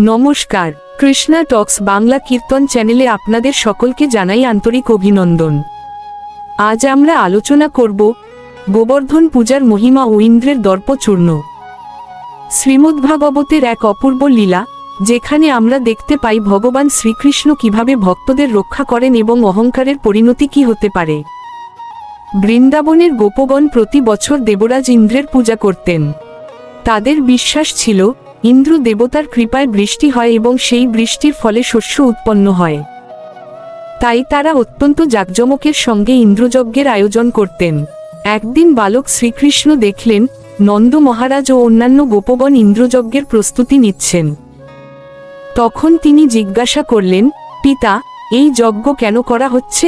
নমস্কার, কৃষ্ণা টক্স বাংলা কীর্তন চ্যানেলে আপনাদের সকলকে জানাই আন্তরিক অভিনন্দন। আজ আমরা আলোচনা করব গোবর্ধন পূজার মহিমা ও ইন্দ্রের দর্পচূর্ণ। শ্রীমদ্ভাগবতের এক অপূর্ব লীলা, যেখানে আমরা দেখতে পাই ভগবান শ্রীকৃষ্ণ কিভাবে ভক্তদের রক্ষা করেন এবং অহংকারের পরিণতি কি হতে পারে। বৃন্দাবনের গোপগণ প্রতি বছর দেবরাজ ইন্দ্রের পূজা করতেন। তাদের বিশ্বাস ছিল ইন্দ্র দেবতার কৃপায় বৃষ্টি হয় এবং সেই বৃষ্টির ফলে শস্য উৎপন্ন হয়। তাই তারা অত্যন্ত জাঁকজমকের সঙ্গে ইন্দ্রযজ্ঞের আয়োজন করতেন। একদিন বালক শ্রীকৃষ্ণ দেখলেন নন্দ মহারাজ ও অন্যান্য গোপগণ ইন্দ্রযজ্ঞের প্রস্তুতি নিচ্ছেন। তখন তিনি জিজ্ঞাসা করলেন, পিতা, এই যজ্ঞ কেন করা হচ্ছে?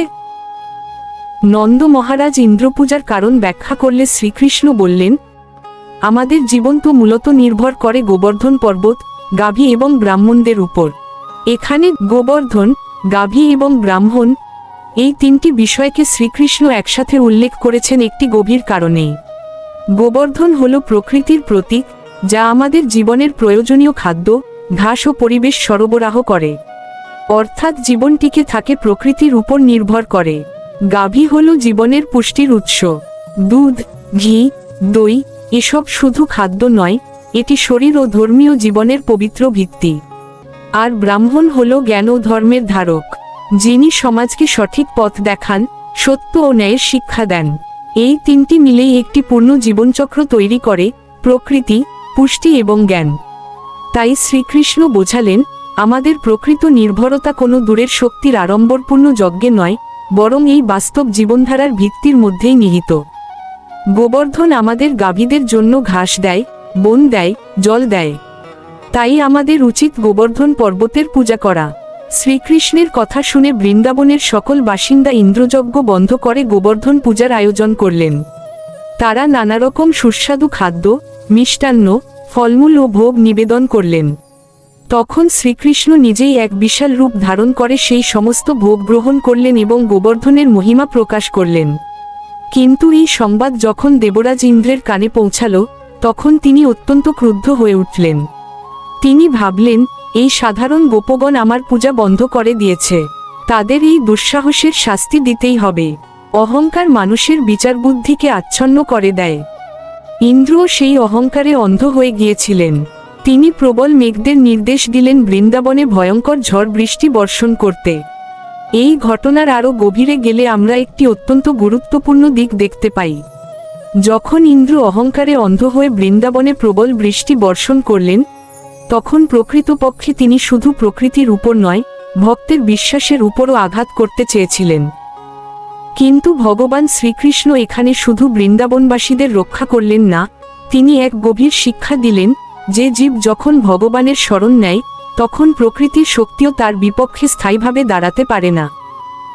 নন্দ মহারাজ ইন্দ্রপূজার কারণ ব্যাখ্যা করলে শ্রীকৃষ্ণ বললেন, আমাদের জীবন তো মূলত নির্ভর করে গোবর্ধন পর্বত, গাভী এবং ব্রাহ্মণদের উপর। এখানে গোবর্ধন, গাভী এবং ব্রাহ্মণ এই তিনটি বিষয়কে শ্রীকৃষ্ণ একসাথে উল্লেখ করেছেন একটি গভীর কারণেই। গোবর্ধন হল প্রকৃতির প্রতীক, যা আমাদের জীবনের প্রয়োজনীয় খাদ্য, ঘাস ও পরিবেশ সরবরাহ করে। অর্থাৎ জীবন টিকে থাকে প্রকৃতির উপর নির্ভর করে। গাভী হল জীবনের পুষ্টির উৎস। দুধ, ঘি, দই এসব শুধু খাদ্য নয়, এটি শরীর ও ধর্মীয় জীবনের পবিত্র ভিত্তি। আর ব্রাহ্মণ হল জ্ঞান ও ধর্মের ধারক, যিনি সমাজকে সঠিক পথ দেখান, সত্য ও ন্যায়ের শিক্ষা দেন। এই তিনটি মিলেই একটি পূর্ণ জীবনচক্র তৈরি করে, প্রকৃতি, পুষ্টি এবং জ্ঞান। তাই শ্রীকৃষ্ণ বোঝালেন, আমাদের প্রকৃত নির্ভরতা কোনো দূরের শক্তির আড়ম্বরপূর্ণ যজ্ঞে নয়, বরং এই বাস্তব জীবনধারার ভিত্তির মধ্যেই নিহিত। গোবর্ধন আমাদের গাভীদের জন্য ঘাস দেয়, বন দেয়, জল দেয়। তাই আমাদের উচিত গোবর্ধন পর্বতের পূজা করা। শ্রীকৃষ্ণের কথা শুনে বৃন্দাবনের সকল বাসিন্দা ইন্দ্রযজ্ঞ বন্ধ করে গোবর্ধন পূজার আয়োজন করলেন। তারা নানারকম সুস্বাদু খাদ্য, মিষ্টান্ন, ফলমূল ও ভোগ নিবেদন করলেন। তখন শ্রীকৃষ্ণ নিজেই এক বিশাল রূপ ধারণ করে সেই সমস্ত ভোগ গ্রহণ করলেন এবং গোবর্ধনের মহিমা প্রকাশ করলেন। কিন্তু এই সংবাদ যখন দেবরাজ ইন্দ্রের কানে পৌঁছাল, তখন তিনি অত্যন্ত ক্রুদ্ধ হয়ে উঠলেন। তিনি ভাবলেন, এই সাধারণ গোপগণ আমার পূজা বন্ধ করে দিয়েছে, তাদের এই দুঃসাহসের শাস্তি দিতেই হবে। অহংকার মানুষের বিচার বুদ্ধিকে আচ্ছন্ন করে দেয়। ইন্দ্রও সেই অহংকারে অন্ধ হয়ে গিয়েছিলেন। তিনি প্রবল মেঘদের নির্দেশ দিলেন বৃন্দাবনে ভয়ঙ্কর ঝড় বৃষ্টি বর্ষণ করতে। এই ঘটনার আরও গভীরে গেলে আমরা একটি অত্যন্ত গুরুত্বপূর্ণ দিক দেখতে পাই। যখন ইন্দ্র অহংকারে অন্ধ হয়ে বৃন্দাবনে প্রবল বৃষ্টি বর্ষণ করলেন, তখন প্রকৃতপক্ষে তিনি শুধু প্রকৃতির উপর নয়, ভক্তের বিশ্বাসের উপরও আঘাত করতে চেয়েছিলেন। কিন্তু ভগবান শ্রীকৃষ্ণ এখানে শুধু বৃন্দাবনবাসীদের রক্ষা করলেন না, তিনি এক গভীর শিক্ষা দিলেন যে জীব যখন ভগবানের শরণ নেয়, তখন প্রকৃতির শক্তিও তার বিপক্ষে স্থায়ীভাবে দাঁড়াতে পারে না।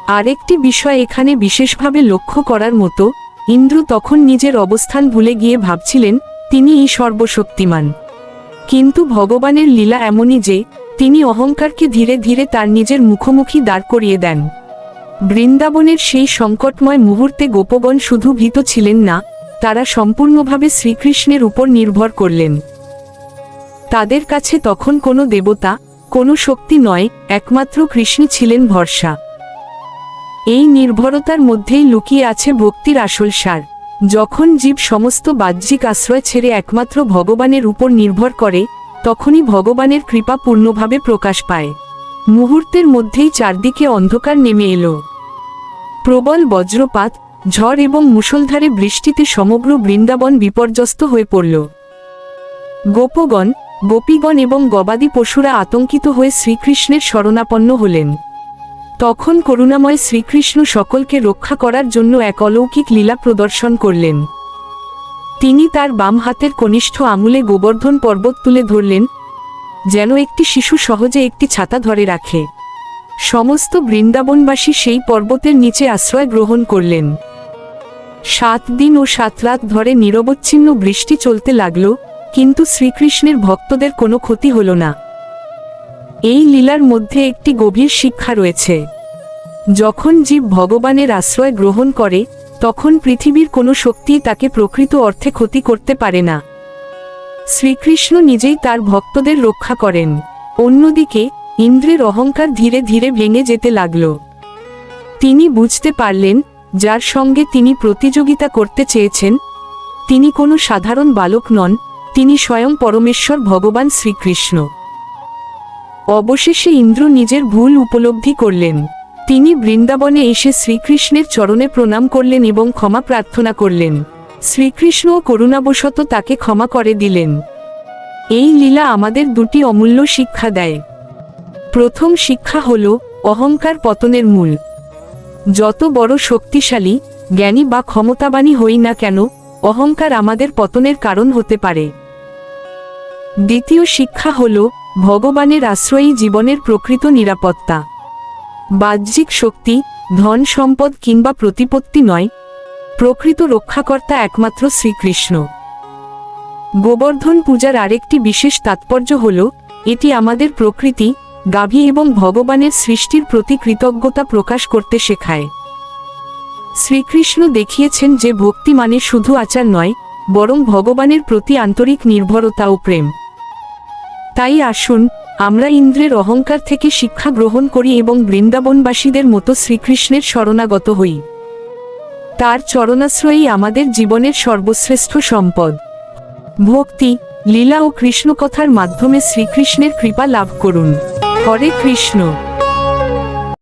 আরেকটি বিষয় এখানে বিশেষভাবে লক্ষ্য করার মতো, ইন্দ্র তখন নিজের অবস্থান ভুলে গিয়ে ভাবছিলেন তিনিই সর্বশক্তিমান। কিন্তু ভগবানের লীলা এমনই যে তিনি অহংকারকে ধীরে ধীরে তার নিজের মুখোমুখি দাঁড় করিয়ে দেন। বৃন্দাবনের সেই সংকটময় মুহূর্তে গোপগণ শুধু ভীত ছিলেন না, তারা সম্পূর্ণভাবে শ্রীকৃষ্ণের উপর নির্ভর করলেন। তাদের কাছে তখন কোনো দেবতা, কোনো শক্তি নয়, একমাত্র কৃষ্ণ ছিলেন ভরসা। এই নির্ভরতার মধ্যেই লুকিয়ে আছে ভক্তির আসল সার। যখন জীব সমস্ত বাহ্যিক আশ্রয় ছেড়ে একমাত্র ভগবানের উপর নির্ভর করে, তখনই ভগবানের কৃপা পূর্ণভাবে প্রকাশ পায়। মুহূর্তের মধ্যেই চারদিকে অন্ধকার নেমে এলো। প্রবল বজ্রপাত, ঝড় এবং মুষলধারে বৃষ্টিতে সমগ্র বৃন্দাবন বিপর্যস্ত হয়ে পড়ল। গোপগণ, গোপীগণ এবং গবাদি পশুরা আতঙ্কিত হয়ে শ্রীকৃষ্ণের শরণাপন্ন হলেন। তখন করুণাময় শ্রীকৃষ্ণ সকলকে রক্ষা করার জন্য এক অলৌকিক লীলা প্রদর্শন করলেন। তিনি তার বাম হাতের কনিষ্ঠ আঙুলে গোবর্ধন পর্বত তুলে ধরলেন, যেন একটি শিশু সহজে একটি ছাতা ধরে রাখে। সমস্ত বৃন্দাবনবাসী সেই পর্বতের নিচে আশ্রয় গ্রহণ করলেন। 7 দিন ও 7 রাত ধরে নিরবচ্ছিন্ন বৃষ্টি চলতে লাগল, কিন্তু শ্রীকৃষ্ণের ভক্তদের কোনো ক্ষতি হল না। এই লীলার মধ্যে একটি গভীর শিক্ষা রয়েছে। যখন জীব ভগবানের আশ্রয় গ্রহণ করে, তখন পৃথিবীর কোনো শক্তি তাকে প্রকৃত অর্থে ক্ষতি করতে পারে না। শ্রীকৃষ্ণ নিজেই তার ভক্তদের রক্ষা করেন। অন্যদিকে ইন্দ্রের অহংকার ধীরে ধীরে ভেঙে যেতে লাগল। তিনি বুঝতে পারলেন, যার সঙ্গে তিনি প্রতিযোগিতা করতে চেয়েছেন তিনি কোনো সাধারণ বালক নন, তিনি স্বয়ং পরমেশ্বর ভগবান শ্রীকৃষ্ণ। অবশেষে ইন্দ্র নিজের ভুল উপলব্ধি করলেন। তিনি বৃন্দাবনে এসে শ্রীকৃষ্ণের চরণে প্রণাম করলেন এবং ক্ষমা প্রার্থনা করলেন। শ্রীকৃষ্ণও করুণাবশত তাকে ক্ষমা করে দিলেন। এই লীলা আমাদের দুটি অমূল্য শিক্ষা দেয়। প্রথম শিক্ষা হল অহংকার পতনের মূল। যত বড় শক্তিশালী, জ্ঞানী বা ক্ষমতাবানী হই না কেন, অহংকার আমাদের পতনের কারণ হতে পারে। দ্বিতীয় শিক্ষা হল ভগবানের আশ্রয়ই জীবনের প্রকৃত নিরাপত্তা। বাহ্যিক শক্তি, ধন সম্পদ কিংবা প্রতিপত্তি নয়, প্রকৃত রক্ষাকর্তা একমাত্র শ্রীকৃষ্ণ। গোবর্ধন পূজার আরেকটি বিশেষ তাৎপর্য হল এটি আমাদের প্রকৃতি, গাভী এবং ভগবানের সৃষ্টির প্রতি কৃতজ্ঞতা প্রকাশ করতে শেখায়। শ্রীকৃষ্ণ দেখিয়েছেন যে ভক্তি মানে শুধু আচার নয়, বরং ভগবানের প্রতি আন্তরিক নির্ভরতা ও প্রেম। তাই আসুন আমরা ইন্দ্রের অহংকার থেকে শিক্ষা গ্রহণ করি এবং বৃন্দাবনবাসীদের মতো শ্রীকৃষ্ণের শরণাগত হই। তার চরণাশ্রয়ই আমাদের জীবনের সর্বশ্রেষ্ঠ সম্পদ। ভক্তি, লীলা ও কৃষ্ণকথার মাধ্যমে শ্রীকৃষ্ণের কৃপা লাভ করুন। হরে কৃষ্ণ।